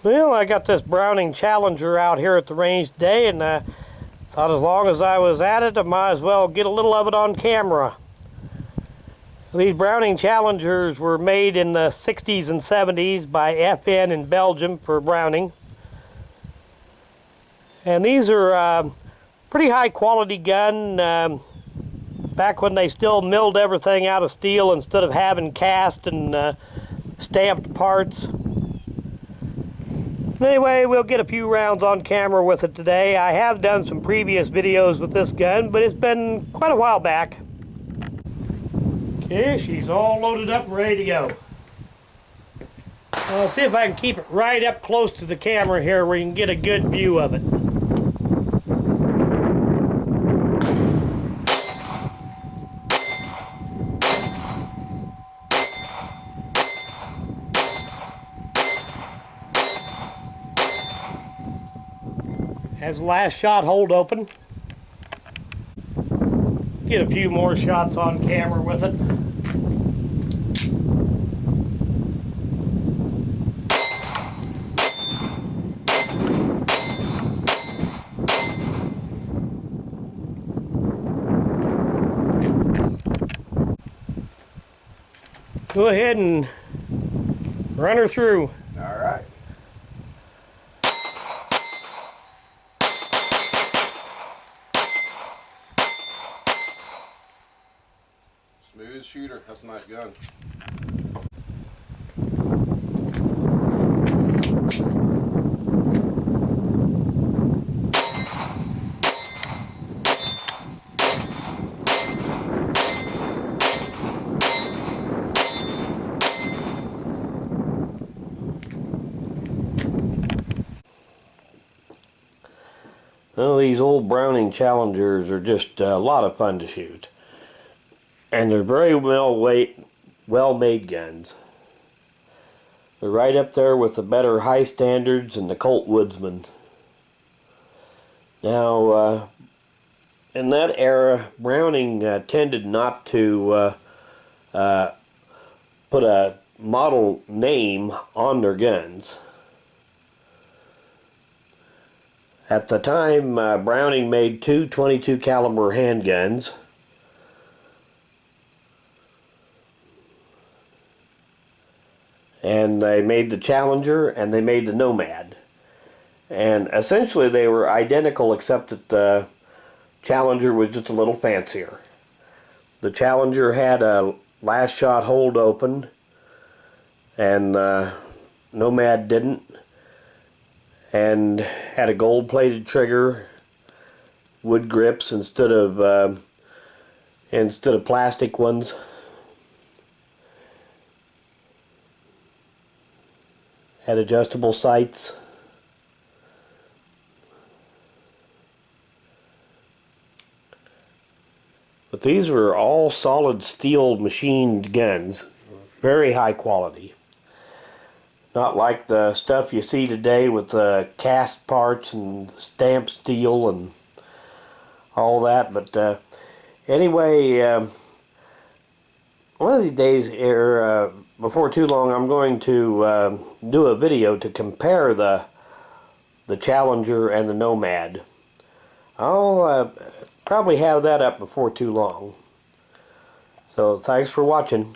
Well, I got this Browning Challenger out here at the range today, and thought as long as I was at it, I might as well get a little of it on camera. These Browning Challengers were made in the 60s and 70s by FN in Belgium for Browning. And these are pretty high quality gun, back when they still milled everything out of steel instead of having cast and stamped parts. Anyway, we'll get a few rounds on camera with it today. I have done some previous videos with this gun, but it's been quite a while back. Okay, she's all loaded up and ready to go. I'll see if I can keep it right up close to the camera here where you can get a good view of it. Has the last shot hold open. Get a few more shots on camera with it. Go ahead and run her through. All right. Smooth shooter. That's a nice gun. Well, these old Browning Challengers are just a lot of fun to shoot. And they're very well-made guns. They're right up there with the better high standards and the Colt Woodsman. Now, in that era, Browning tended not to put a model name on their guns. At the time, Browning made two .22 caliber handguns. And they made the Challenger and they made the Nomad. And essentially they were identical, except that the Challenger was just a little fancier. The Challenger had a last shot hold open, and Nomad didn't, and had a gold plated trigger, wood grips instead of plastic ones. Had adjustable sights. But these were all solid steel machined guns, very high quality. Not like the stuff you see today with cast parts and stamped steel and all that. But anyway, one of these days here, before too long, I'm going to do a video to compare the Challenger and the Nomad. I'll probably have that up before too long. So thanks for watching.